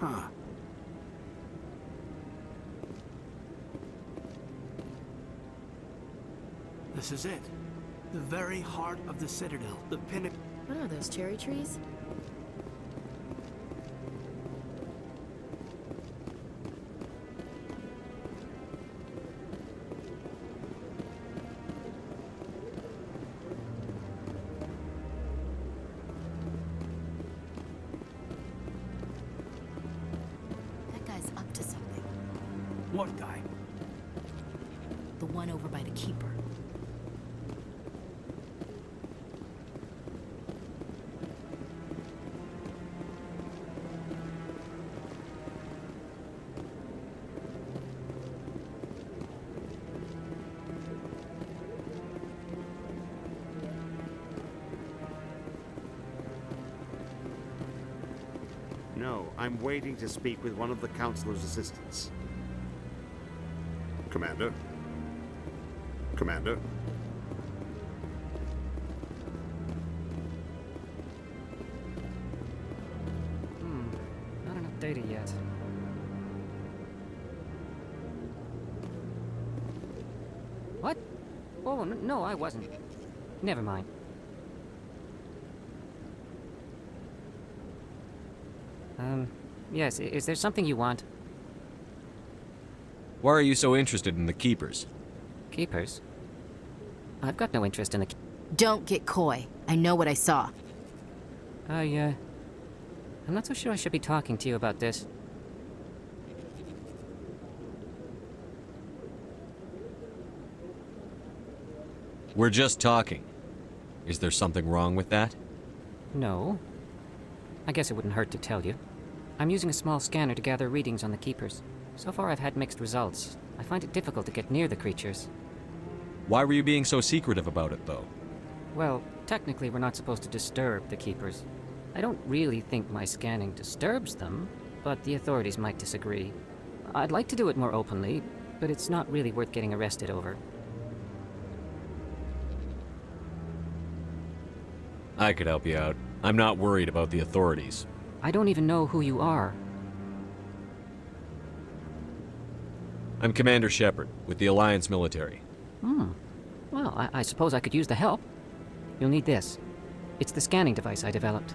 Huh. This is it. The very heart of the Citadel. The pinnacle. What are those, cherry trees? That guy's up to something. What guy? The one over by the Keeper. No, I'm waiting to speak with one of the Councilor's assistants. Commander? Commander? Not enough data yet. What? Oh, no, I wasn't. Never mind. Yes, is there something you want? Why are you so interested in the Keepers? Keepers? I've got no interest in the... Don't get coy. I know what I saw. I'm not so sure I should be talking to you about this. We're just talking. Is there something wrong with that? No. I guess it wouldn't hurt to tell you. I'm using a small scanner to gather readings on the Keepers. So far I've had mixed results. I find it difficult to get near the creatures. Why were you being so secretive about it, though? Well, technically we're not supposed to disturb the Keepers. I don't really think my scanning disturbs them, but the authorities might disagree. I'd like to do it more openly, but it's not really worth getting arrested over. I could help you out. I'm not worried about the authorities. I don't even know who you are. I'm Commander Shepard, with the Alliance military. Well, I suppose I could use the help. You'll need this. It's the scanning device I developed.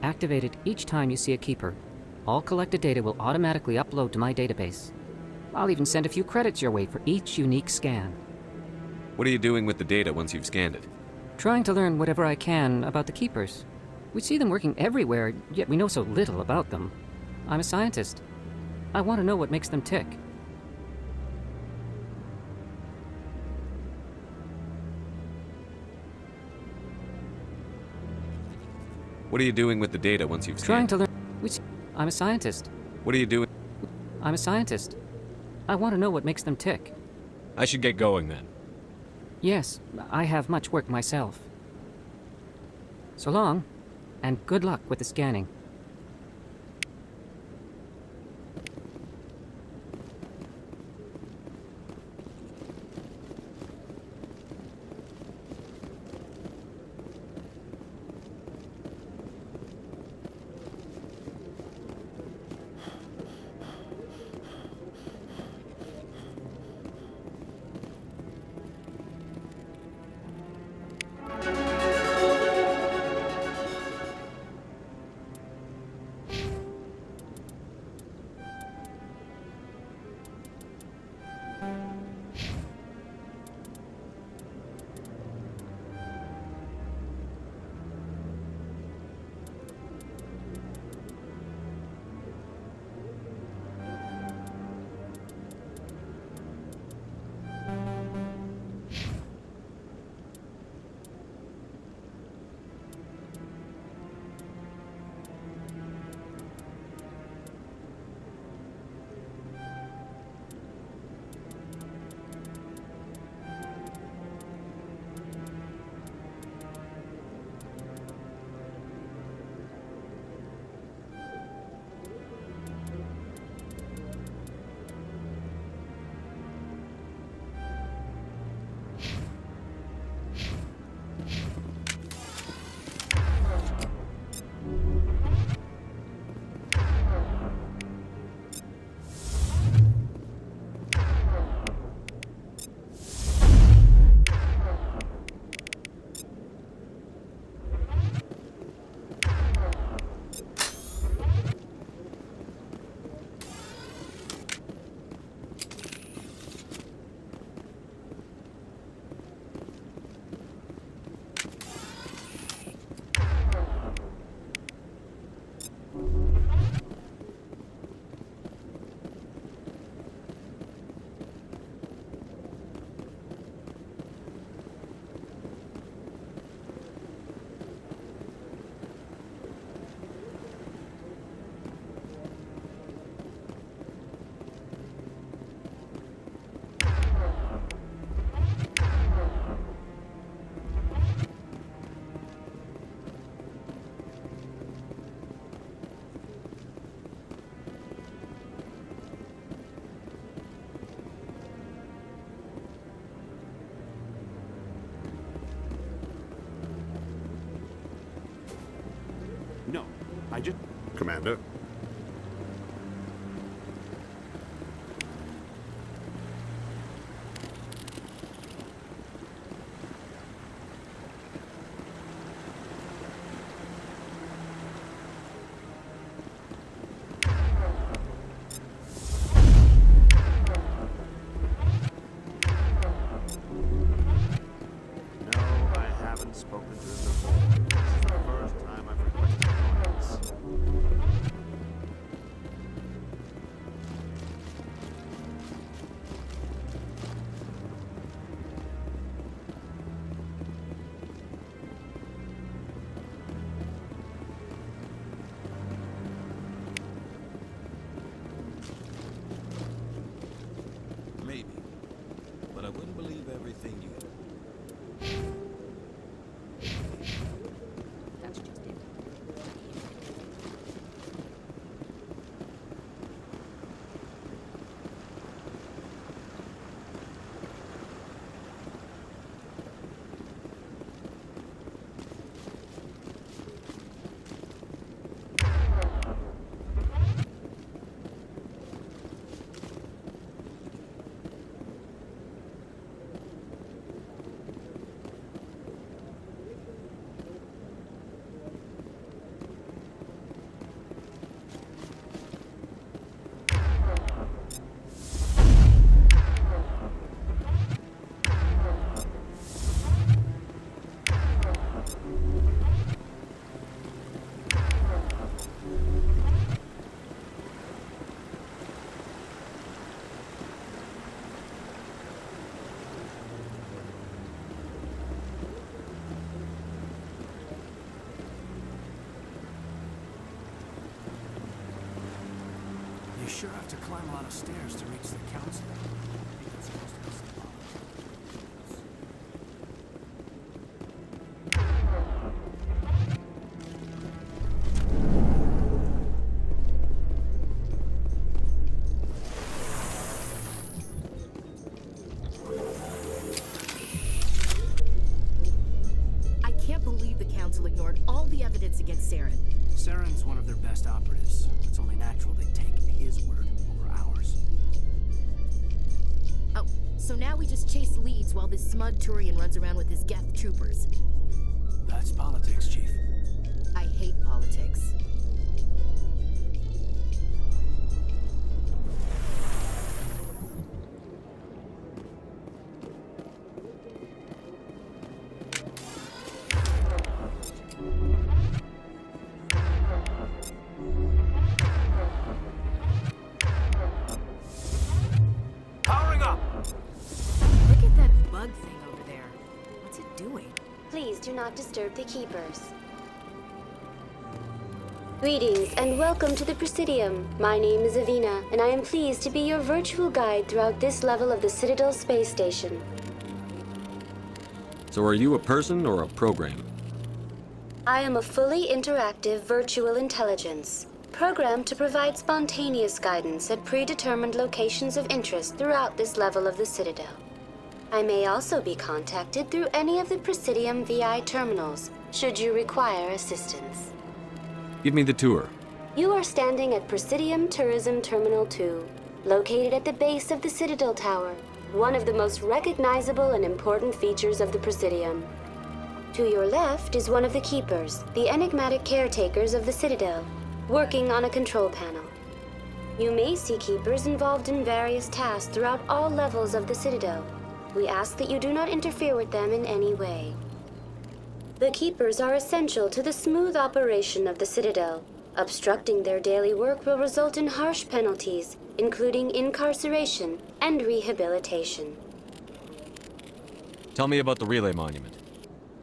Activate it each time you see a Keeper. All collected data will automatically upload to my database. I'll even send a few credits your way for each unique scan. What are you doing with the data once you've scanned it? Trying to learn whatever I can about the Keepers. We see them working everywhere, yet we know so little about them. I'm a scientist. I want to know what makes them tick. What are you doing with the data once you've scanned Trying to learn... I'm a scientist. What are you doing? I'm a scientist. I want to know what makes them tick. I should get going then. Yes, I have much work myself. So long, and good luck with the scanning. Commander. Spoken to him before. This is the first time I've requested audience. Maybe, but I wouldn't believe everything you. That's just it. You sure have to climb a lot of stairs to reach the council. I think that's supposed to be symbolic. I can't believe the council ignored all the evidence against Saren. Saren's one of their best operatives. It's only natural they take his word over ours. Oh, so now we just chase leads while this smug Turian runs around with his Geth troopers. That's politics, Chief. I hate politics. Powering up! Look at that bug thing over there. What's it doing? Please do not disturb the keepers. Greetings and welcome to the Presidium. My name is Avina, and I am pleased to be your virtual guide throughout this level of the Citadel space station. So are you a person or a program? I am a fully interactive virtual intelligence, programmed to provide spontaneous guidance at predetermined locations of interest throughout this level of the Citadel. I may also be contacted through any of the Presidium VI terminals, should you require assistance. Give me the tour. You are standing at Presidium Tourism Terminal 2, located at the base of the Citadel Tower, one of the most recognizable and important features of the Presidium. To your left is one of the Keepers, the enigmatic caretakers of the Citadel, working on a control panel. You may see Keepers involved in various tasks throughout all levels of the Citadel. We ask that you do not interfere with them in any way. The Keepers are essential to the smooth operation of the Citadel. Obstructing their daily work will result in harsh penalties, including incarceration and rehabilitation. Tell me about the relay monument.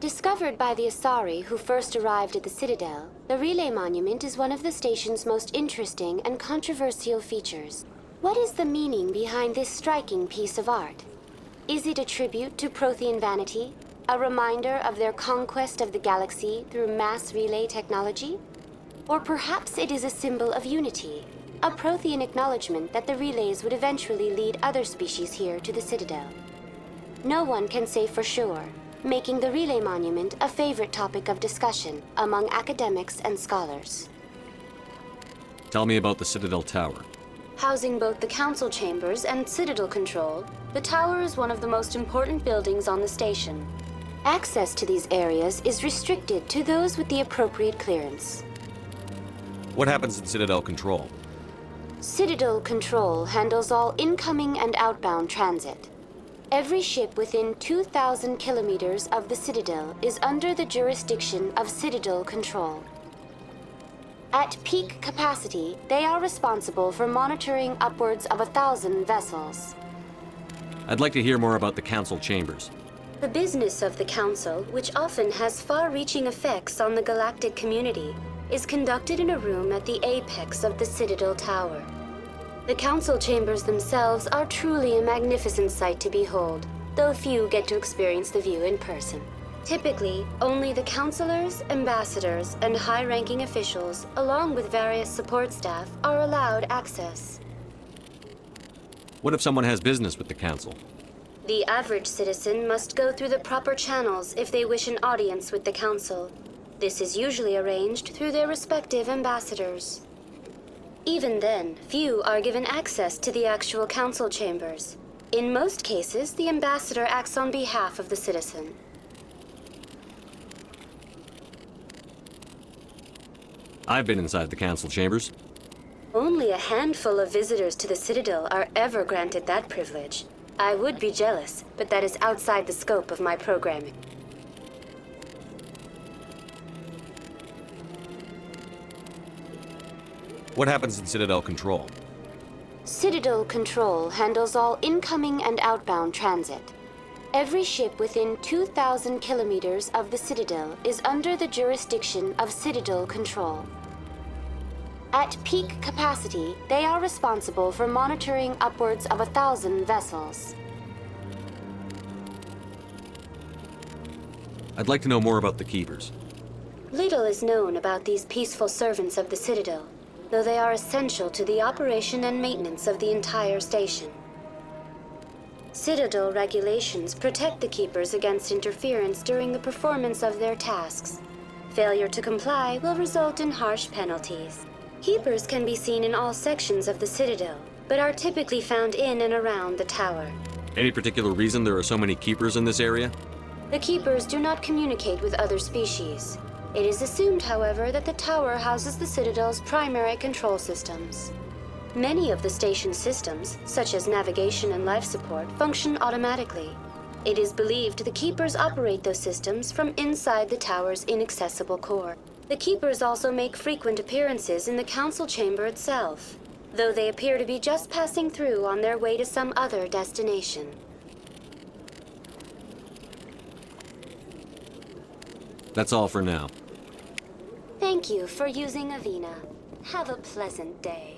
Discovered by the Asari who first arrived at the Citadel, the Relay Monument is one of the station's most interesting and controversial features. What is the meaning behind this striking piece of art? Is it a tribute to Prothean vanity? A reminder of their conquest of the galaxy through mass relay technology? Or perhaps it is a symbol of unity, a Prothean acknowledgement that the relays would eventually lead other species here to the Citadel. No one can say for sure, making the Relay Monument a favorite topic of discussion among academics and scholars. Tell me about the Citadel Tower. Housing both the council chambers and Citadel control, the tower is one of the most important buildings on the station. Access to these areas is restricted to those with the appropriate clearance. What happens in Citadel Control? Citadel Control handles all incoming and outbound transit. Every ship within 2,000 kilometers of the Citadel is under the jurisdiction of Citadel Control. At peak capacity, they are responsible for monitoring upwards of 1,000 vessels. I'd like to hear more about the Council Chambers. The business of the Council, which often has far-reaching effects on the galactic community, is conducted in a room at the apex of the Citadel Tower. The Council Chambers themselves are truly a magnificent sight to behold, though few get to experience the view in person. Typically, only the councilors, ambassadors, and high-ranking officials, along with various support staff, are allowed access. What if someone has business with the Council? The average citizen must go through the proper channels if they wish an audience with the Council. This is usually arranged through their respective ambassadors. Even then, few are given access to the actual Council chambers. In most cases, the ambassador acts on behalf of the citizen. I've been inside the Council Chambers. Only a handful of visitors to the Citadel are ever granted that privilege. I would be jealous, but that is outside the scope of my programming. What happens in Citadel Control? Citadel Control handles all incoming and outbound transit. Every ship within 2,000 kilometers of the Citadel is under the jurisdiction of Citadel Control. At peak capacity, they are responsible for monitoring upwards of 1,000 vessels. I'd like to know more about the Keepers. Little is known about these peaceful servants of the Citadel, though they are essential to the operation and maintenance of the entire station. Citadel regulations protect the Keepers against interference during the performance of their tasks. Failure to comply will result in harsh penalties. Keepers can be seen in all sections of the Citadel, but are typically found in and around the tower. Any particular reason there are so many Keepers in this area? The Keepers do not communicate with other species. It is assumed, however, that the tower houses the Citadel's primary control systems. Many of the station's systems, such as navigation and life support, function automatically. It is believed the Keepers operate those systems from inside the tower's inaccessible core. The Keepers also make frequent appearances in the Council chamber itself, though they appear to be just passing through on their way to some other destination. That's all for now. Thank you for using Avina. Have a pleasant day.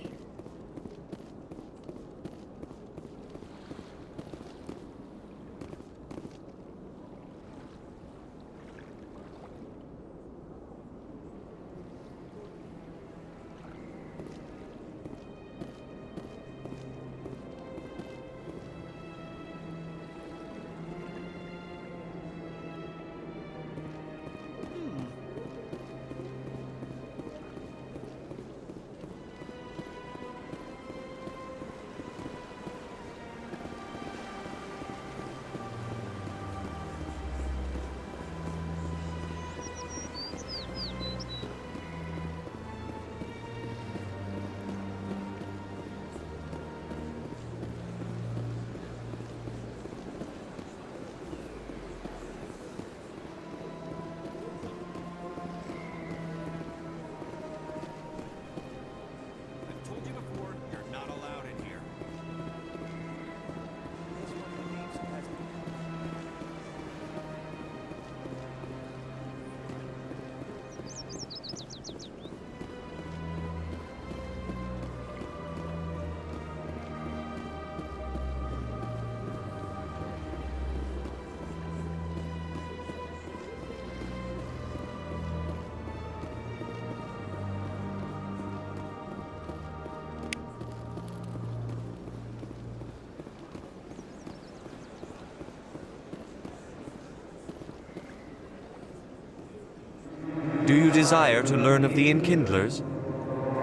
Do you desire to learn of the Enkindlers?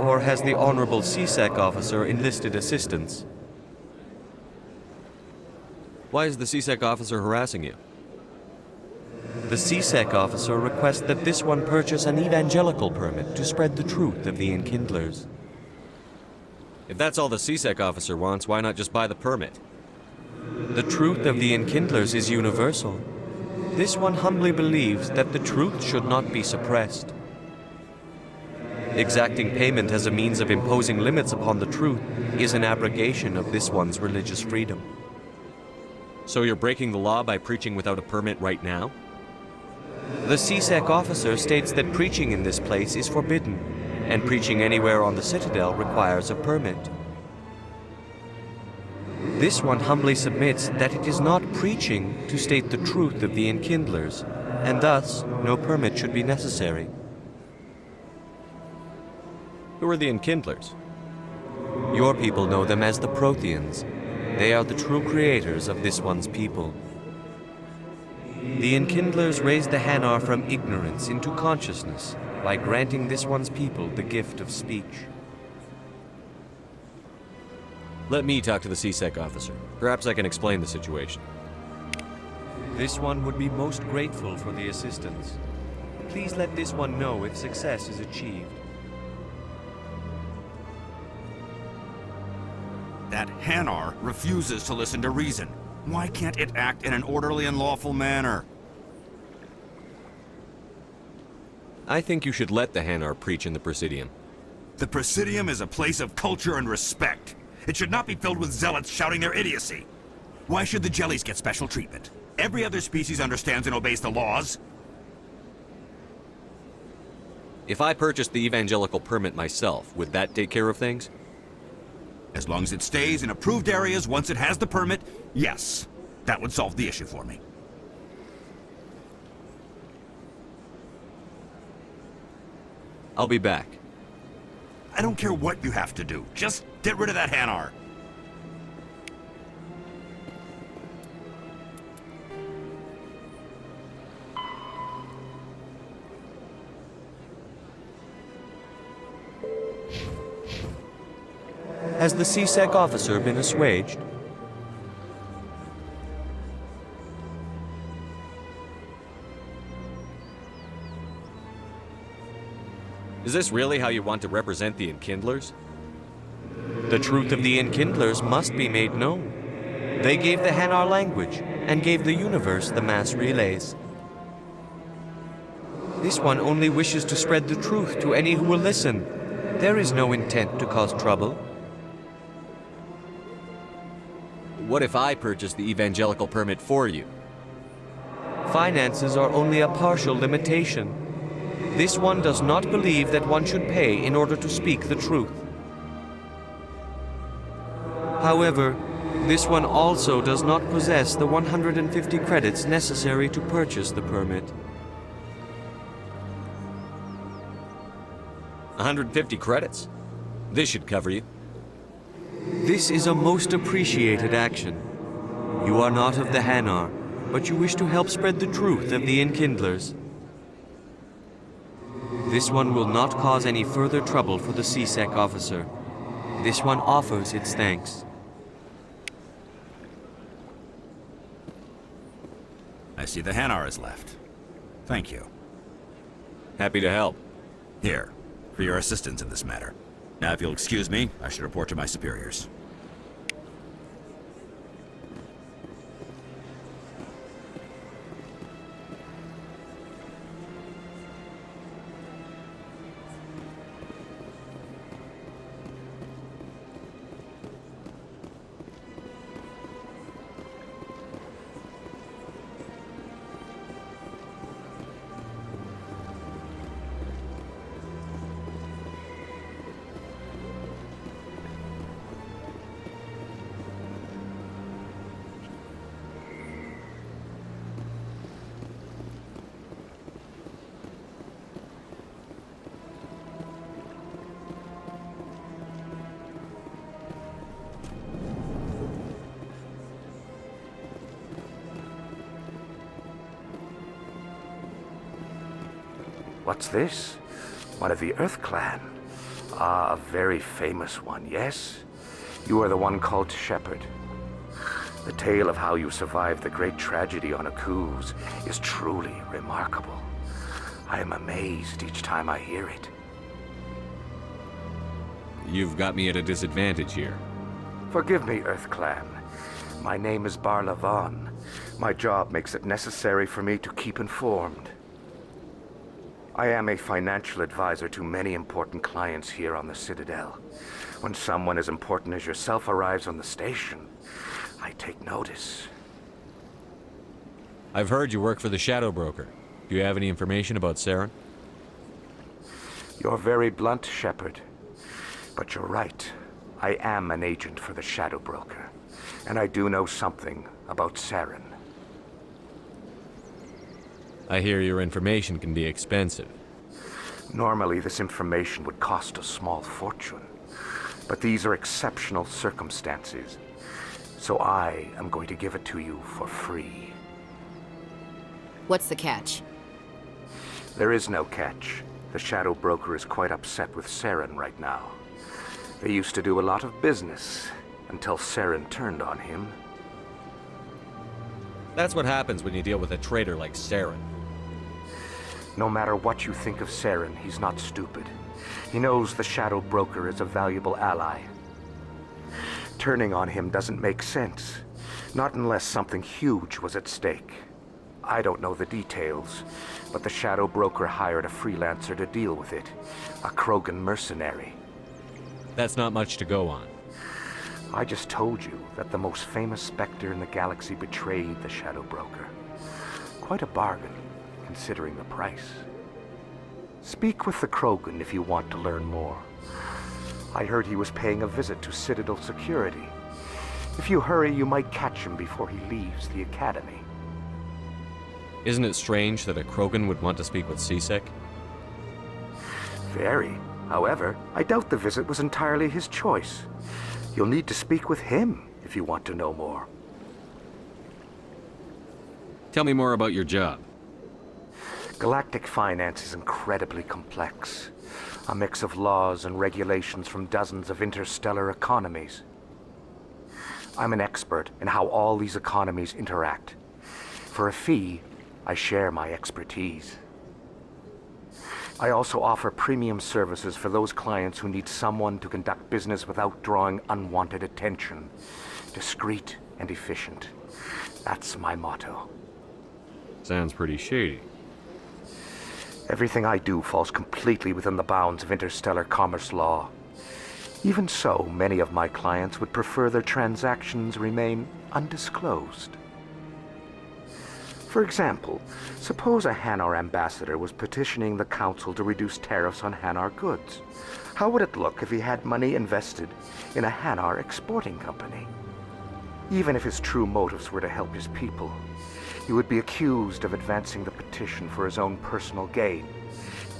Or has the Honorable CSEC officer enlisted assistance? Why is the CSEC officer harassing you? The CSEC officer requests that this one purchase an evangelical permit to spread the truth of the Enkindlers. If that's all the CSEC officer wants, why not just buy the permit? The truth of the Enkindlers is universal. This one humbly believes that the truth should not be suppressed. Exacting payment as a means of imposing limits upon the truth is an abrogation of this one's religious freedom. So you're breaking the law by preaching without a permit right now? The CSEC officer states that preaching in this place is forbidden, and preaching anywhere on the Citadel requires a permit. This one humbly submits that it is not preaching to state the truth of the Enkindlers, and thus no permit should be necessary. Who are the Enkindlers? Your people know them as the Protheans. They are the true creators of this one's people. The Enkindlers raised the Hanar from ignorance into consciousness by granting this one's people the gift of speech. Let me talk to the CSEC officer. Perhaps I can explain the situation. This one would be most grateful for the assistance. Please let this one know if success is achieved. That Hanar refuses to listen to reason. Why can't it act in an orderly and lawful manner? I think you should let the Hanar preach in the Presidium. The Presidium is a place of culture and respect. It should not be filled with zealots shouting their idiocy. Why should the jellies get special treatment? Every other species understands and obeys the laws. If I purchased the evangelical permit myself, would that take care of things? As long as it stays in approved areas once it has the permit, yes. That would solve the issue for me. I'll be back. I don't care what you have to do. Just get rid of that Hanar. Has the CSEC officer been assuaged? Is this really how you want to represent the Enkindlers? The truth of the Enkindlers must be made known. They gave the Hanar language and gave the universe the mass relays. This one only wishes to spread the truth to any who will listen. There is no intent to cause trouble. What if I purchased the evangelical permit for you? Finances are only a partial limitation. This one does not believe that one should pay in order to speak the truth. However, this one also does not possess the 150 credits necessary to purchase the permit. 150 credits? This should cover you. This is a most appreciated action. You are not of the Hanar, but you wish to help spread the truth of the Enkindlers. This one will not cause any further trouble for the CSEC officer. This one offers its thanks. I see the Hanar is left. Thank you. Happy to help. Here, for your assistance in this matter. Now, if you'll excuse me, I should report to my superiors. What's this? One of the Earth Clan. Ah, a very famous one, yes? You are the one called Shepherd. The tale of how you survived the great tragedy on Akuz is truly remarkable. I am amazed each time I hear it. You've got me at a disadvantage here. Forgive me, Earth Clan. My name is Barla Vaughn. My job makes it necessary for me to keep informed. I am a financial advisor to many important clients here on the Citadel. When someone as important as yourself arrives on the station, I take notice. I've heard you work for the Shadow Broker. Do you have any information about Saren? You're very blunt, Shepard. But you're right. I am an agent for the Shadow Broker. And I do know something about Saren. I hear your information can be expensive. Normally, this information would cost a small fortune. But these are exceptional circumstances. So I am going to give it to you for free. What's the catch? There is no catch. The Shadow Broker is quite upset with Saren right now. They used to do a lot of business, until Saren turned on him. That's what happens when you deal with a traitor like Saren. No matter what you think of Saren, he's not stupid. He knows the Shadow Broker is a valuable ally. Turning on him doesn't make sense. Not unless something huge was at stake. I don't know the details, but the Shadow Broker hired a freelancer to deal with it. A Krogan mercenary. That's not much to go on. I just told you that the most famous Spectre in the galaxy betrayed the Shadow Broker. Quite a bargain, considering the price. Speak with the Krogan if you want to learn more. I heard he was paying a visit to Citadel security. If you hurry, you might catch him before he leaves the Academy. Isn't it strange that a Krogan would want to speak with C-Sec? Very. However, I doubt the visit was entirely his choice. You'll need to speak with him if you want to know more. Tell me more about your job. Galactic finance is incredibly complex. A mix of laws and regulations from dozens of interstellar economies. I'm an expert in how all these economies interact. For a fee, I share my expertise. I also offer premium services for those clients who need someone to conduct business without drawing unwanted attention. Discreet and efficient. That's my motto. Sounds pretty shady. Everything I do falls completely within the bounds of interstellar commerce law. Even so, many of my clients would prefer their transactions remain undisclosed. For example, suppose a Hanar ambassador was petitioning the council to reduce tariffs on Hanar goods. How would it look if he had money invested in a Hanar exporting company? Even if his true motives were to help his people, he would be accused of advancing the petition for his own personal gain.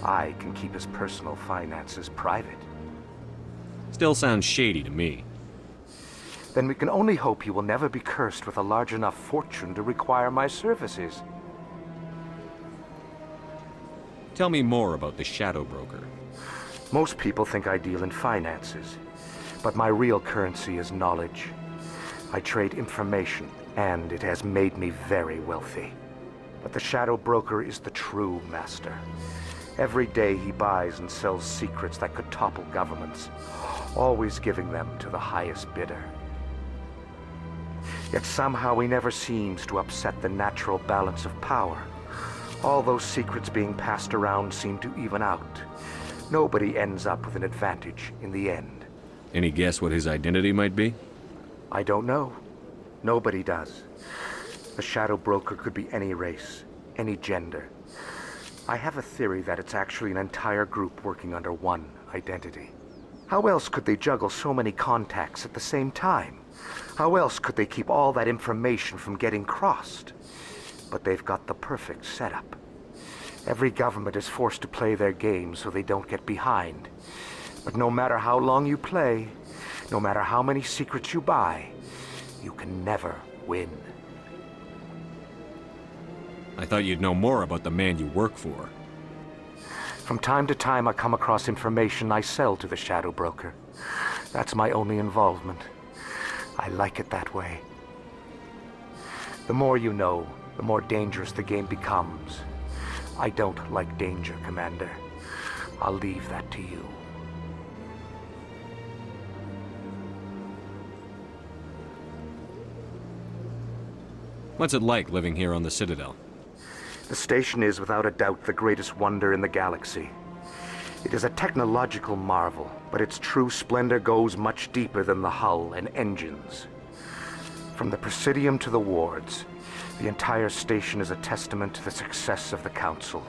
I can keep his personal finances private. Still sounds shady to me. Then we can only hope he will never be cursed with a large enough fortune to require my services. Tell me more about the Shadow Broker. Most people think I deal in finances, but my real currency is knowledge. I trade information, and it has made me very wealthy. But the Shadow Broker is the true master. Every day he buys and sells secrets that could topple governments, always giving them to the highest bidder. Yet somehow he never seems to upset the natural balance of power. All those secrets being passed around seem to even out. Nobody ends up with an advantage in the end. Any guess what his identity might be? I don't know. Nobody does. The Shadow Broker could be any race, any gender. I have a theory that it's actually an entire group working under one identity. How else could they juggle so many contacts at the same time? How else could they keep all that information from getting crossed? But they've got the perfect setup. Every government is forced to play their game so they don't get behind. But no matter how long you play, no matter how many secrets you buy, you can never win. I thought you'd know more about the man you work for. From time to time, I come across information I sell to the Shadow Broker. That's my only involvement. I like it that way. The more you know, the more dangerous the game becomes. I don't like danger, Commander. I'll leave that to you. What's it like living here on the Citadel? The station is without a doubt the greatest wonder in the galaxy. It is a technological marvel, but its true splendor goes much deeper than the hull and engines. From the Presidium to the wards, the entire station is a testament to the success of the Council.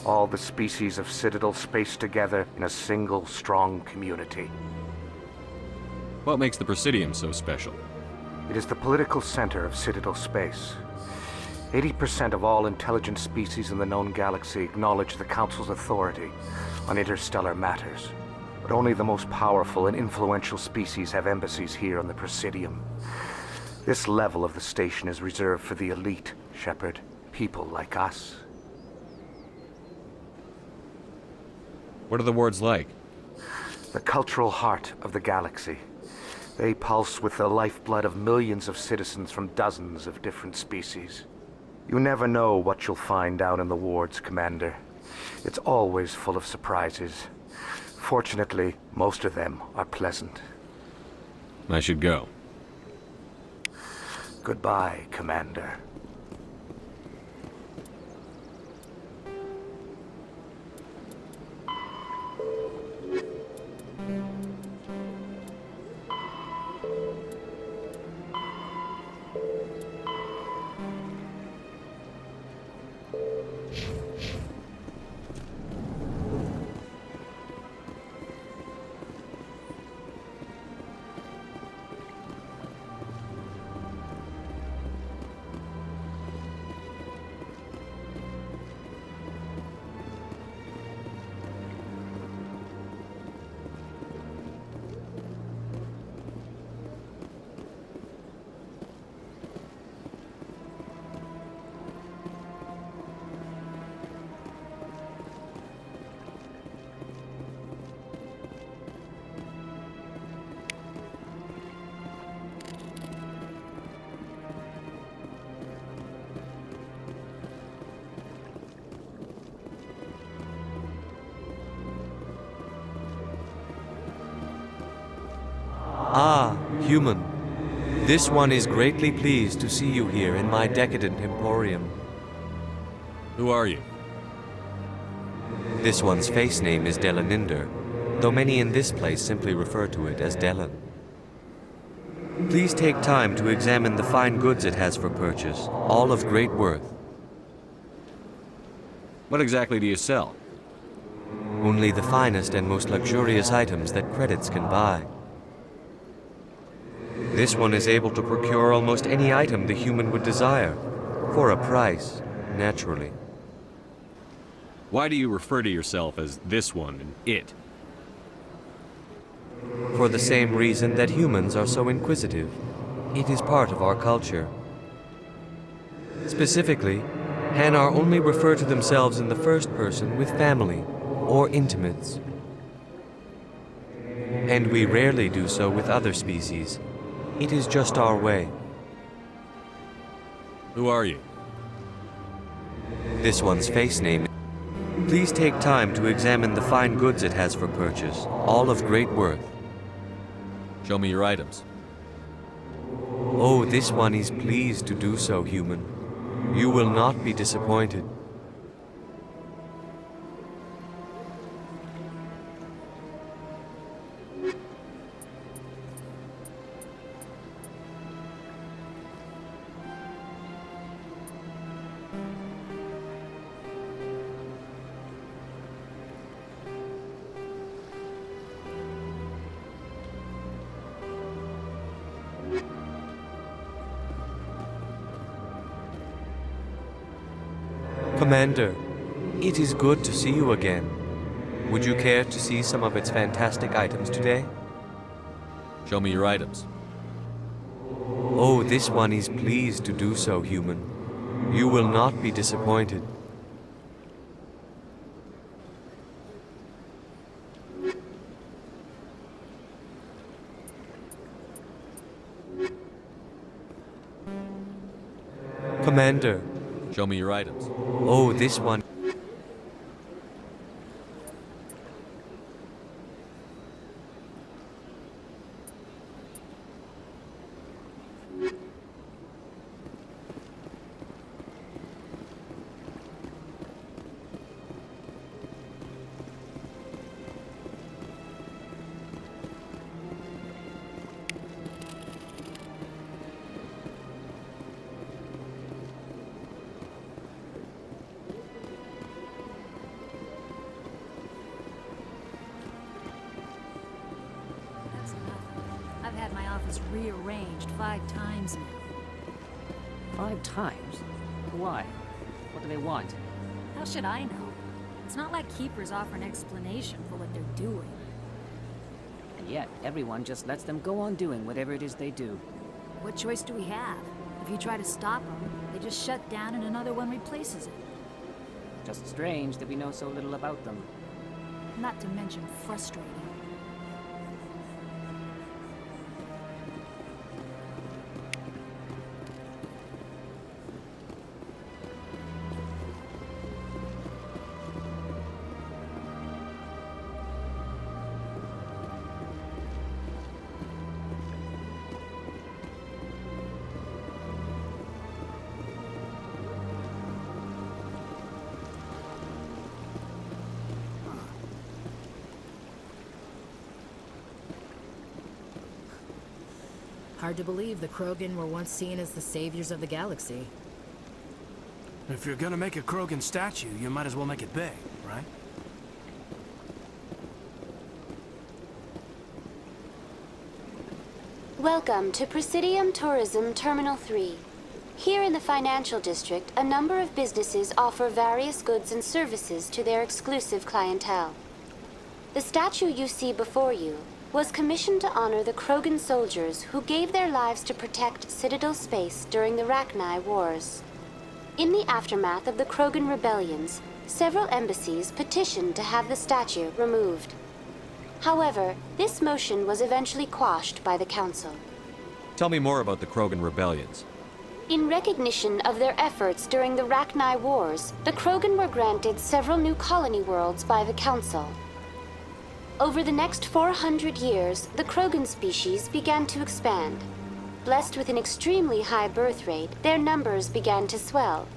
All the species of Citadel spaced together in a single, strong community. What makes the Presidium so special? It is the political center of Citadel space. 80% of all intelligent species in the known galaxy acknowledge the Council's authority on interstellar matters. But only the most powerful and influential species have embassies here on the Presidium. This level of the station is reserved for the elite, Shepard. People like us. What are the wards like? The cultural heart of the galaxy. They pulse with the lifeblood of millions of citizens from dozens of different species. You never know what you'll find down in the wards, Commander. It's always full of surprises. Fortunately, most of them are pleasant. I should go. Goodbye, Commander. Ah, human. This one is greatly pleased to see you here in my decadent emporium. Who are you? This one's face name is Delaninder, though many in this place simply refer to it as Delan. Please take time to examine the fine goods it has for purchase, all of great worth. What exactly do you sell? Only the finest and most luxurious items that credits can buy. This one is able to procure almost any item the human would desire, for a price, naturally. Why do you refer to yourself as this one and it? For the same reason that humans are so inquisitive. It is part of our culture. Specifically, Hanar only refer to themselves in the first person with family or intimates. And we rarely do so with other species. It is just our way. Who are you? This one's face name. Please take time to examine the fine goods it has for purchase, all of great worth. Show me your items. Oh, this one is pleased to do so, human. You will not be disappointed. Commander, it is good to see you again. Would you care to see some of its fantastic items today? Show me your items. Oh, this one is pleased to do so, human. You will not be disappointed. Commander. Show me your items. Oh, this one. That's nothing. I've had my office rearranged 5 times now. 5 times? Why? What do they want? How should I know? It's not like keepers offer an explanation for what they're doing. And yet, everyone just lets them go on doing whatever it is they do. What choice do we have? If you try to stop them, they just shut down and another one replaces it. Just strange that we know so little about them. Not to mention frustrating. Hard to believe the Krogan were once seen as the saviors of the galaxy. If you're gonna make a Krogan statue, you might as well make it big, right? Welcome to Presidium Tourism Terminal 3. Here in the financial district, a number of businesses offer various goods and services to their exclusive clientele. The statue you see before you was commissioned to honor the Krogan soldiers who gave their lives to protect Citadel space during the Rachni Wars. In the aftermath of the Krogan rebellions, several embassies petitioned to have the statue removed. However, this motion was eventually quashed by the Council. Tell me more about the Krogan rebellions. In recognition of their efforts during the Rachni Wars, the Krogan were granted several new colony worlds by the Council. Over the next 400 years, the Krogan species began to expand. Blessed with an extremely high birth rate, their numbers began to swell.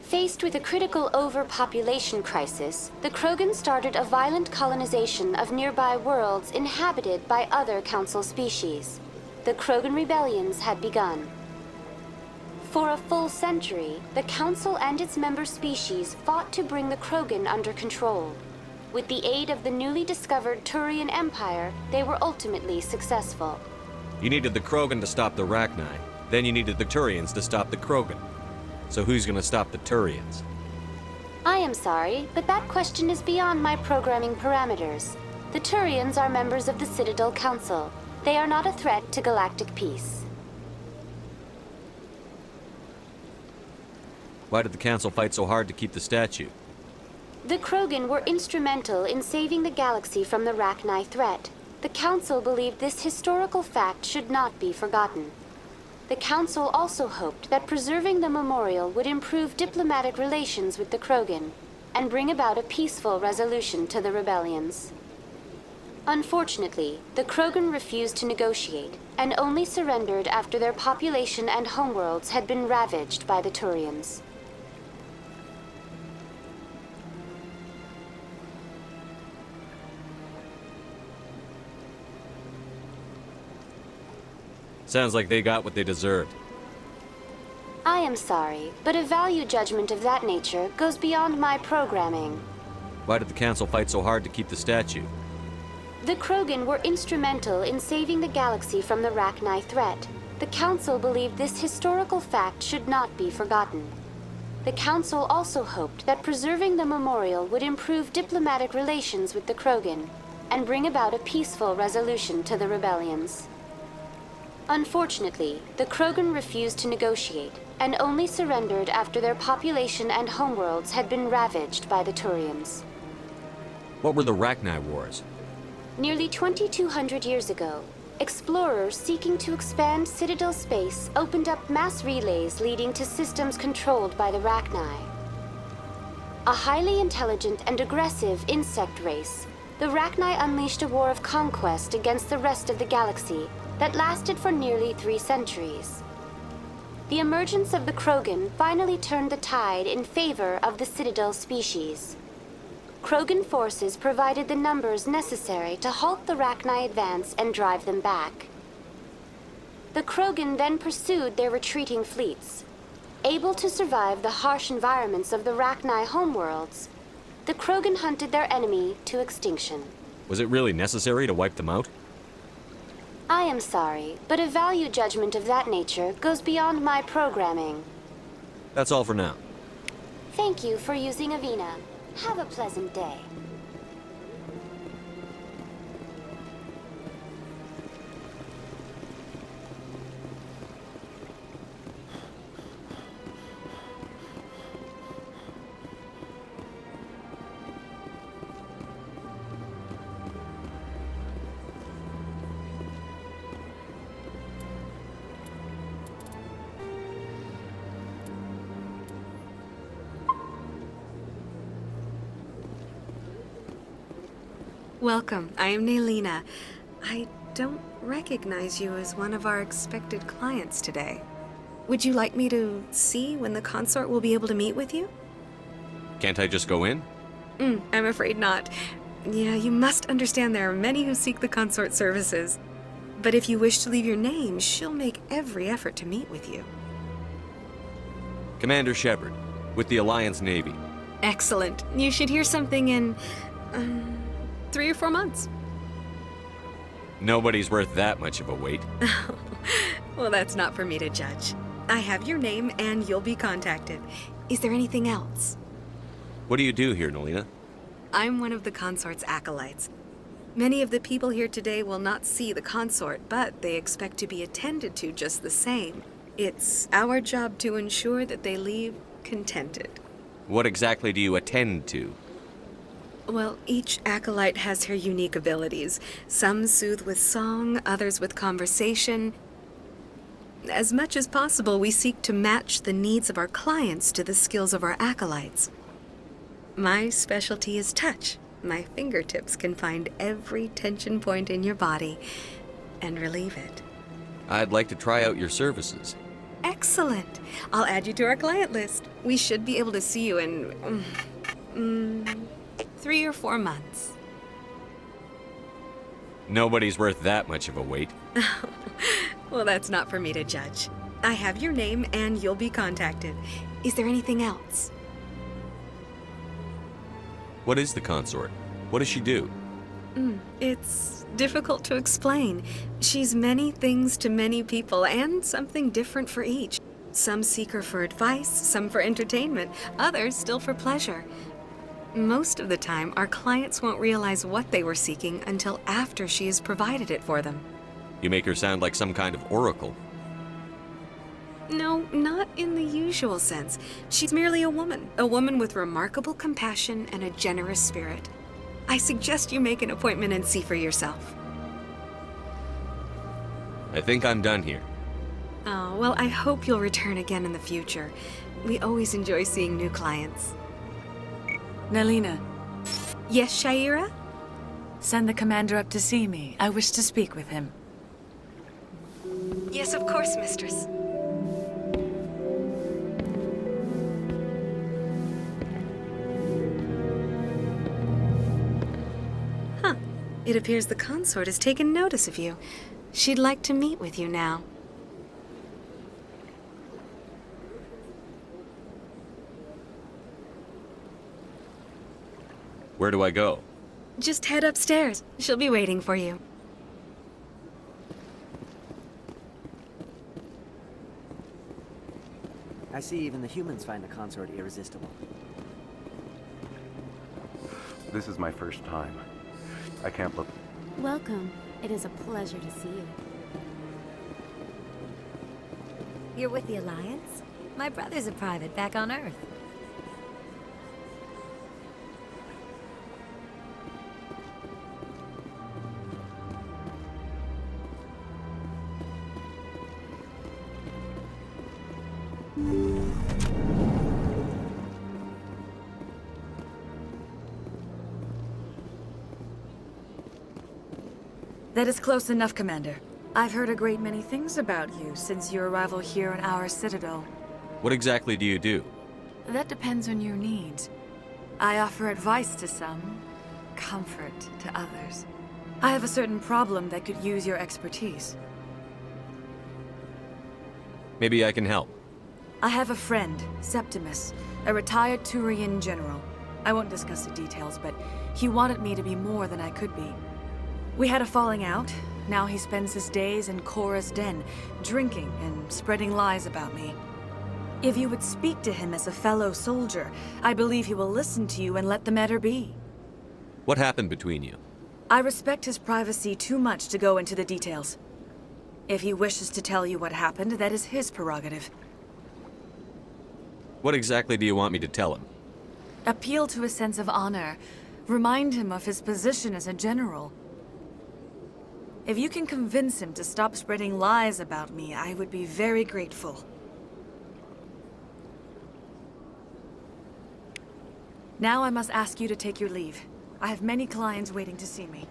Faced with a critical overpopulation crisis, the Krogan started a violent colonization of nearby worlds inhabited by other Council species. The Krogan rebellions had begun. For a full century, the Council and its member species fought to bring the Krogan under control. With the aid of the newly discovered Turian Empire, they were ultimately successful. You needed the Krogan to stop the Rachni. Then you needed the Turians to stop the Krogan. So who's gonna stop the Turians? I am sorry, but that question is beyond my programming parameters. The Turians are members of the Citadel Council. They are not a threat to galactic peace. Why did the Council fight so hard to keep the statue? The Krogan were instrumental in saving the galaxy from the Rachni threat. The Council believed this historical fact should not be forgotten. The Council also hoped that preserving the memorial would improve diplomatic relations with the Krogan and bring about a peaceful resolution to the rebellions. Unfortunately, the Krogan refused to negotiate and only surrendered after their population and homeworlds had been ravaged by the Turians. Sounds like they got what they deserved. I am sorry, but a value judgment of that nature goes beyond my programming. Why did the Council fight so hard to keep the statue? The Krogan were instrumental in saving the galaxy from the Rachni threat. The Council believed this historical fact should not be forgotten. The Council also hoped that preserving the memorial would improve diplomatic relations with the Krogan and bring about a peaceful resolution to the rebellions. Unfortunately, the Krogan refused to negotiate and only surrendered after their population and homeworlds had been ravaged by the Turians. What were the Rachni Wars? Nearly 2,200 years ago, explorers seeking to expand Citadel space opened up mass relays leading to systems controlled by the Rachni. A highly intelligent and aggressive insect race, the Rachni unleashed a war of conquest against the rest of the galaxy that lasted for nearly 3 centuries. The emergence of the Krogan finally turned the tide in favor of the Citadel species. Krogan forces provided the numbers necessary to halt the Rachni advance and drive them back. The Krogan then pursued their retreating fleets. Able to survive the harsh environments of the Rachni homeworlds, the Krogan hunted their enemy to extinction. Was it really necessary to wipe them out? I am sorry, but a value judgment of that nature goes beyond my programming. That's all for now. Thank you for using Avina. Have a pleasant day. Welcome. I am Nelina. I don't recognize you as one of our expected clients today. Would you like me to see when the consort will be able to meet with you? Can't I just go in? I'm afraid not. Yeah, you must understand there are many who seek the consort services. But if you wish to leave your name, she'll make every effort to meet with you. Commander Shepard, with the Alliance Navy. Excellent. You should hear something in 3 or 4 months. Nobody's worth that much of a wait. Well, that's not for me to judge. I have your name and you'll be contacted. Is there anything else? What do you do here, Nelina? I'm one of the consort's acolytes. Many of the people here today will not see the consort, but they expect to be attended to just the same. It's our job to ensure that they leave contented. What exactly do you attend to? Well, each acolyte has her unique abilities. Some soothe with song, others with conversation. As much as possible, we seek to match the needs of our clients to the skills of our acolytes. My specialty is touch. My fingertips can find every tension point in your body and relieve it. I'd like to try out your services. Excellent. I'll add you to our client list. We should be able to see you in 3 or 4 months. Nobody's worth that much of a wait. Well, that's not for me to judge. I have your name and you'll be contacted. Is there anything else? What is the consort? What does she do? It's difficult to explain. She's many things to many people and something different for each. Some seek her for advice, some for entertainment, others still for pleasure. Most of the time, our clients won't realize what they were seeking until after she has provided it for them. You make her sound like some kind of oracle. No, not in the usual sense. She's merely a woman with remarkable compassion and a generous spirit. I suggest you make an appointment and see for yourself. I think I'm done here. Oh, well, I hope you'll return again in the future. We always enjoy seeing new clients. Nelina. Yes, Shaira? Send the commander up to see me. I wish to speak with him. Yes, of course, mistress. It appears the consort has taken notice of you. She'd like to meet with you now. Where do I go? Just head upstairs. She'll be waiting for you. I see even the humans find the consort irresistible. This is my first time. I can't believe... Welcome. It is a pleasure to see you. You're with the Alliance? My brother's a private back on Earth. That is close enough, Commander. I've heard a great many things about you since your arrival here in our citadel. What exactly do you do? That depends on your needs. I offer advice to some, comfort to others. I have a certain problem that could use your expertise. Maybe I can help. I have a friend, Septimus, a retired Turian general. I won't discuss the details, but he wanted me to be more than I could be. We had a falling out. Now he spends his days in Korra's den, drinking and spreading lies about me. If you would speak to him as a fellow soldier, I believe he will listen to you and let the matter be. What happened between you? I respect his privacy too much to go into the details. If he wishes to tell you what happened, that is his prerogative. What exactly do you want me to tell him? Appeal to his sense of honor. Remind him of his position as a general. If you can convince him to stop spreading lies about me, I would be very grateful. Now I must ask you to take your leave. I have many clients waiting to see me.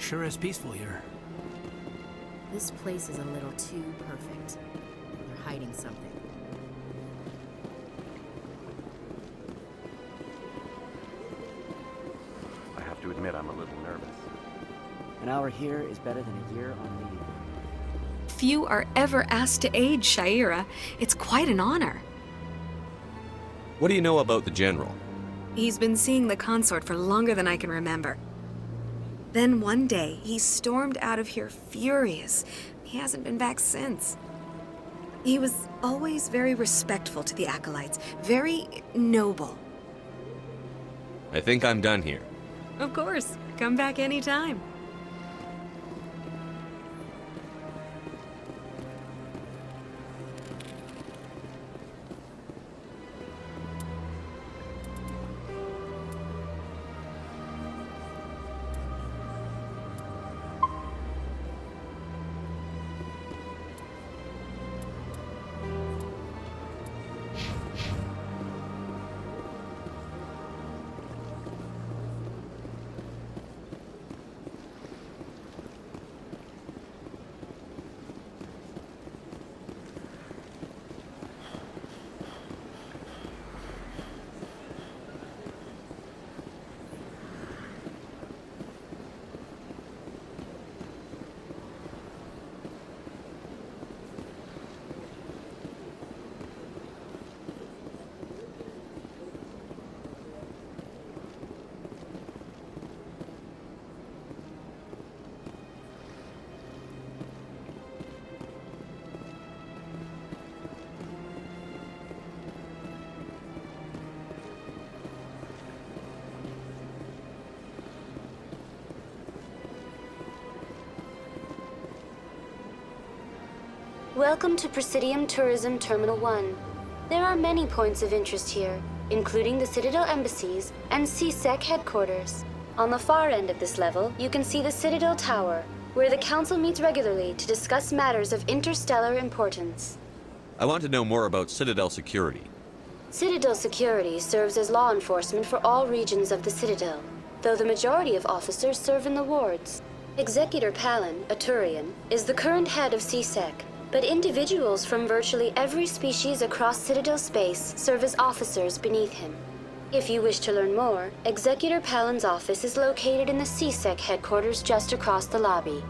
Sure is peaceful here. This place is a little too perfect. They're hiding something. I have to admit I'm a little nervous. An hour here is better than a year on leave. Few are ever asked to aid Shaira. It's quite an honor. What do you know about the General? He's been seeing the consort for longer than I can remember. Then one day, he stormed out of here furious. He hasn't been back since. He was always very respectful to the acolytes, very noble. I think I'm done here. Of course, come back anytime. Welcome to Presidium Tourism Terminal 1. There are many points of interest here, including the Citadel embassies and CSEC headquarters. On the far end of this level, you can see the Citadel Tower, where the Council meets regularly to discuss matters of interstellar importance. I want to know more about Citadel security. Citadel security serves as law enforcement for all regions of the Citadel, though the majority of officers serve in the wards. Executor Palin, a Turian, is the current head of CSEC, but individuals from virtually every species across Citadel space serve as officers beneath him. If you wish to learn more, Executor Palin's office is located in the CSEC headquarters just across the lobby.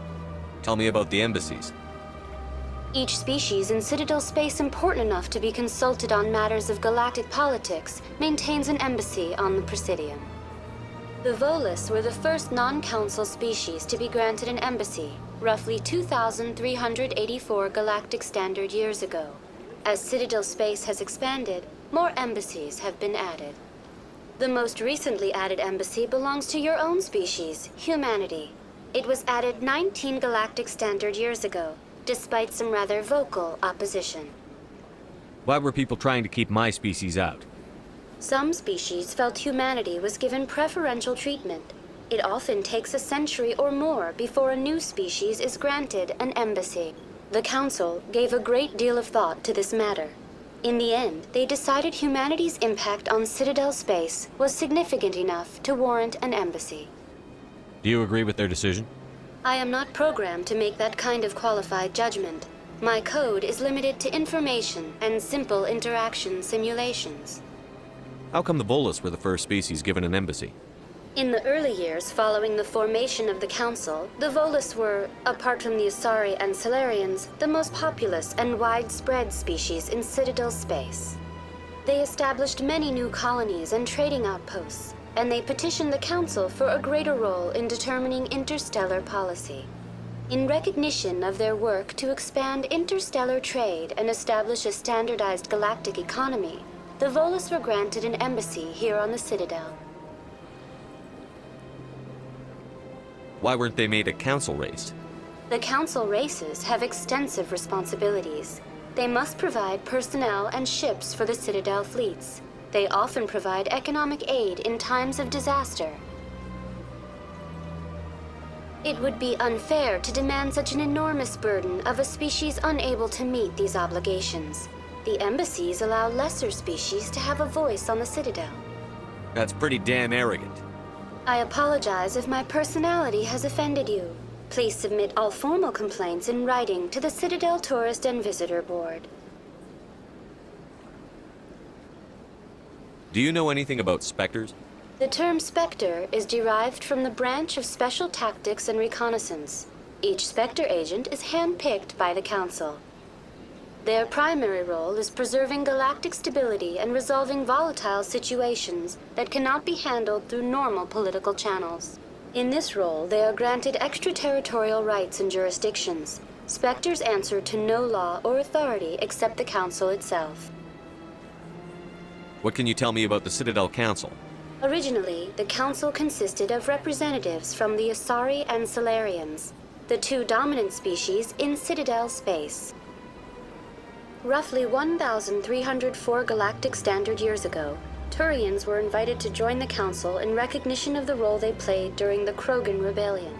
Tell me about the embassies. Each species in Citadel space important enough to be consulted on matters of galactic politics maintains an embassy on the Presidium. The Volus were the first non-council species to be granted an embassy, roughly 2,384 galactic standard years ago. As Citadel space has expanded, more embassies have been added. The most recently added embassy belongs to your own species, humanity. It was added 19 galactic standard years ago, despite some rather vocal opposition. Why were people trying to keep my species out? Some species felt humanity was given preferential treatment. It often takes a century or more before a new species is granted an embassy. The Council gave a great deal of thought to this matter. In the end, they decided humanity's impact on Citadel space was significant enough to warrant an embassy. Do you agree with their decision? I am not programmed to make that kind of qualified judgment. My code is limited to information and simple interaction simulations. How come the Volus were the first species given an embassy? In the early years following the formation of the Council, the Volus were, apart from the Asari and Solarians, the most populous and widespread species in Citadel space. They established many new colonies and trading outposts, and they petitioned the Council for a greater role in determining interstellar policy. In recognition of their work to expand interstellar trade and establish a standardized galactic economy, the Volus were granted an embassy here on the Citadel. Why weren't they made a council race? The Council races have extensive responsibilities. They must provide personnel and ships for the Citadel fleets. They often provide economic aid in times of disaster. It would be unfair to demand such an enormous burden of a species unable to meet these obligations. The embassies allow lesser species to have a voice on the Citadel. That's pretty damn arrogant. I apologize if my personality has offended you. Please submit all formal complaints in writing to the Citadel Tourist and Visitor Board. Do you know anything about specters? The term Spectre is derived from the branch of Special Tactics and Reconnaissance. Each Spectre agent is handpicked by the Council. Their primary role is preserving galactic stability and resolving volatile situations that cannot be handled through normal political channels. In this role, they are granted extraterritorial rights and jurisdictions. Spectres answer to no law or authority except the Council itself. What can you tell me about the Citadel Council? Originally, the Council consisted of representatives from the Asari and Solarians, the two dominant species in Citadel space. Roughly 1,304 galactic standard years ago, Turians were invited to join the Council in recognition of the role they played during the Krogan Rebellion.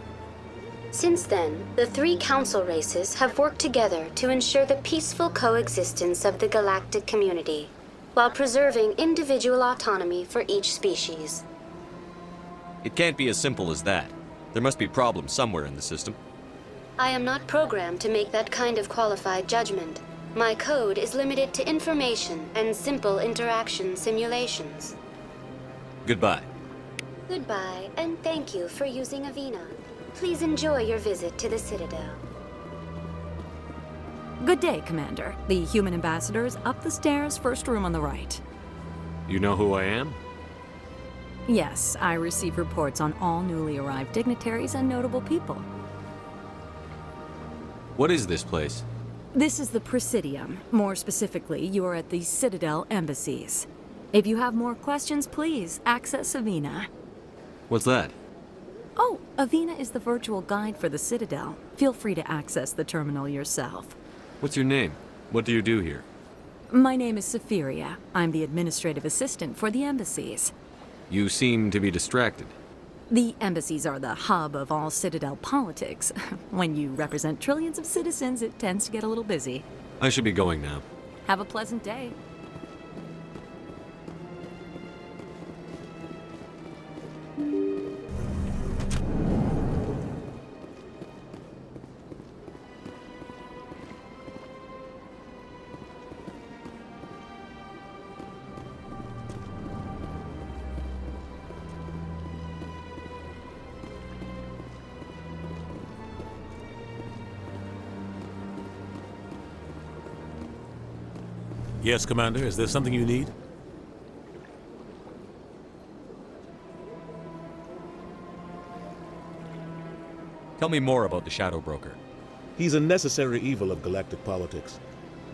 Since then, the three Council races have worked together to ensure the peaceful coexistence of the galactic community, while preserving individual autonomy for each species. It can't be as simple as that. There must be problems somewhere in the system. I am not programmed to make that kind of qualified judgment. My code is limited to information and simple interaction simulations. Goodbye. Goodbye, and thank you for using Avina. Please enjoy your visit to the Citadel. Good day, Commander. The human ambassador is up the stairs, first room on the right. You know who I am? Yes, I receive reports on all newly arrived dignitaries and notable people. What is this place? This is the Presidium. More specifically, you are at the Citadel embassies. If you have more questions, please access Avina. What's that? Oh, Avina is the virtual guide for the Citadel. Feel free to access the terminal yourself. What's your name? What do you do here? My name is Safiria. I'm the administrative assistant for the embassies. You seem to be distracted. The embassies are the hub of all Citadel politics. When you represent trillions of citizens, it tends to get a little busy. I should be going now. Have a pleasant day. Yes, Commander. Is there something you need? Tell me more about the Shadow Broker. He's a necessary evil of galactic politics.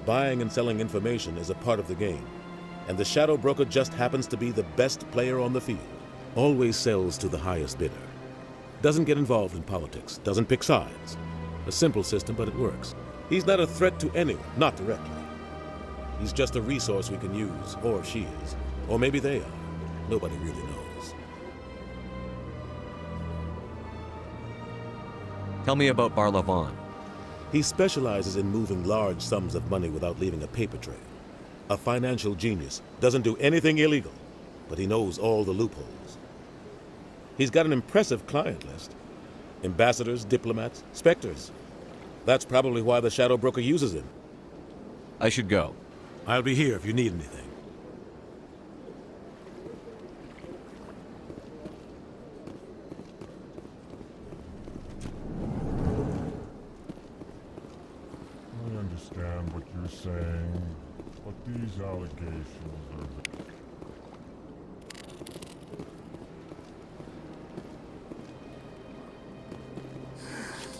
Buying and selling information is a part of the game. And the Shadow Broker just happens to be the best player on the field. Always sells to the highest bidder. Doesn't get involved in politics. Doesn't pick sides. A simple system, but it works. He's not a threat to anyone, not directly. He's just a resource we can use, or she is. Or maybe they are. Nobody really knows. Tell me about Barlavon. He specializes in moving large sums of money without leaving a paper trail. A financial genius. Doesn't do anything illegal, but he knows all the loopholes. He's got an impressive client list. Ambassadors, diplomats, specters. That's probably why the Shadow Broker uses him. I should go. I'll be here if you need anything. I understand what you're saying, but these allegations are...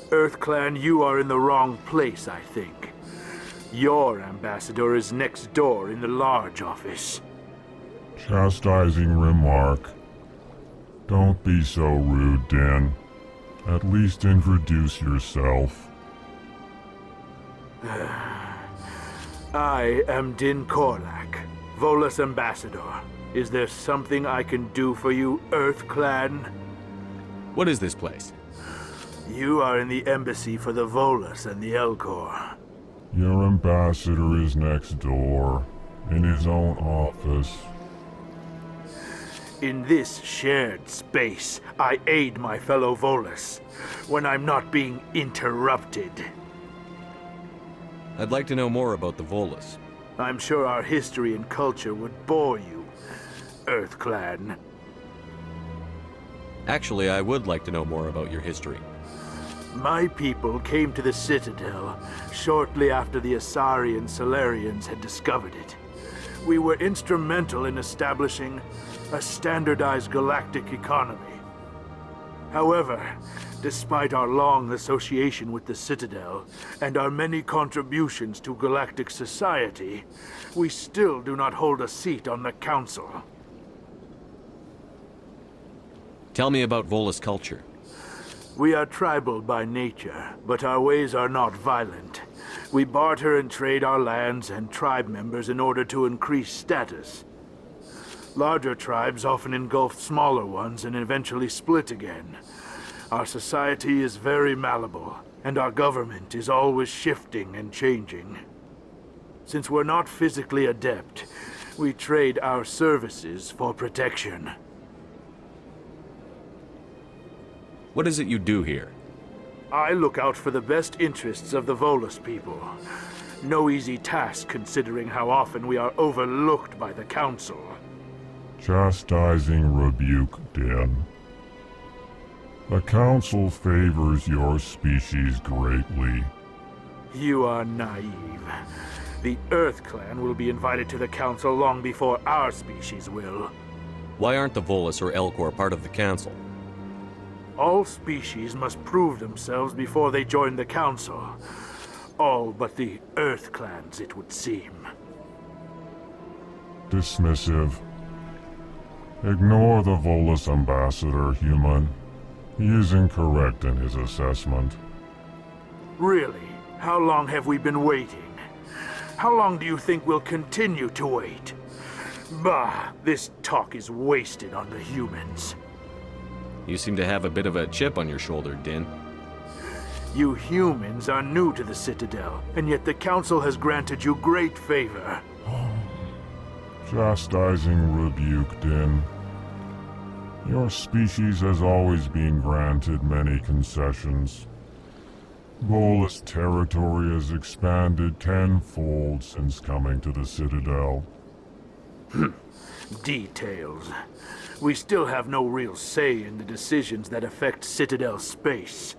EarthClan, you are in the wrong place, I think. Your ambassador is next door in the large office. Chastising remark. Don't be so rude, Din. At least introduce yourself. I am Din Korlak, Volus ambassador. Is there something I can do for you, EarthClan? What is this place? You are in the embassy for the Volus and the Elcor. Your ambassador is next door, in his own office. In this shared space, I aid my fellow Volus when I'm not being interrupted. I'd like to know more about the Volus. I'm sure our history and culture would bore you, EarthClan. Actually, I would like to know more about your history. My people came to the Citadel shortly after the Asari and Solarians had discovered it. We were instrumental in establishing a standardized galactic economy. However, despite our long association with the Citadel and our many contributions to galactic society, we still do not hold a seat on the Council. Tell me about Volus culture. We are tribal by nature, but our ways are not violent. We barter and trade our lands and tribe members in order to increase status. Larger tribes often engulf smaller ones and eventually split again. Our society is very malleable, and our government is always shifting and changing. Since we're not physically adept, we trade our services for protection. What is it you do here? I look out for the best interests of the Volus people. No easy task considering how often we are overlooked by the Council. Chastising rebuke, Din. The Council favors your species greatly. You are naive. The EarthClan will be invited to the Council long before our species will. Why aren't the Volus or Elcor part of the Council? All species must prove themselves before they join the Council. All but the EarthClans, it would seem. Dismissive. Ignore the Volus ambassador, human. He is incorrect in his assessment. Really? How long have we been waiting? How long do you think we'll continue to wait? Bah, this talk is wasted on the humans. You seem to have a bit of a chip on your shoulder, Din. You humans are new to the Citadel, and yet the Council has granted you great favor. Chastising rebuke, Din. Your species has always been granted many concessions. Volus territory has expanded tenfold since coming to the Citadel. Details. We still have no real say in the decisions that affect Citadel space.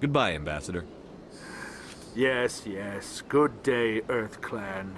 Goodbye, Ambassador. Yes, yes. Good day, EarthClan.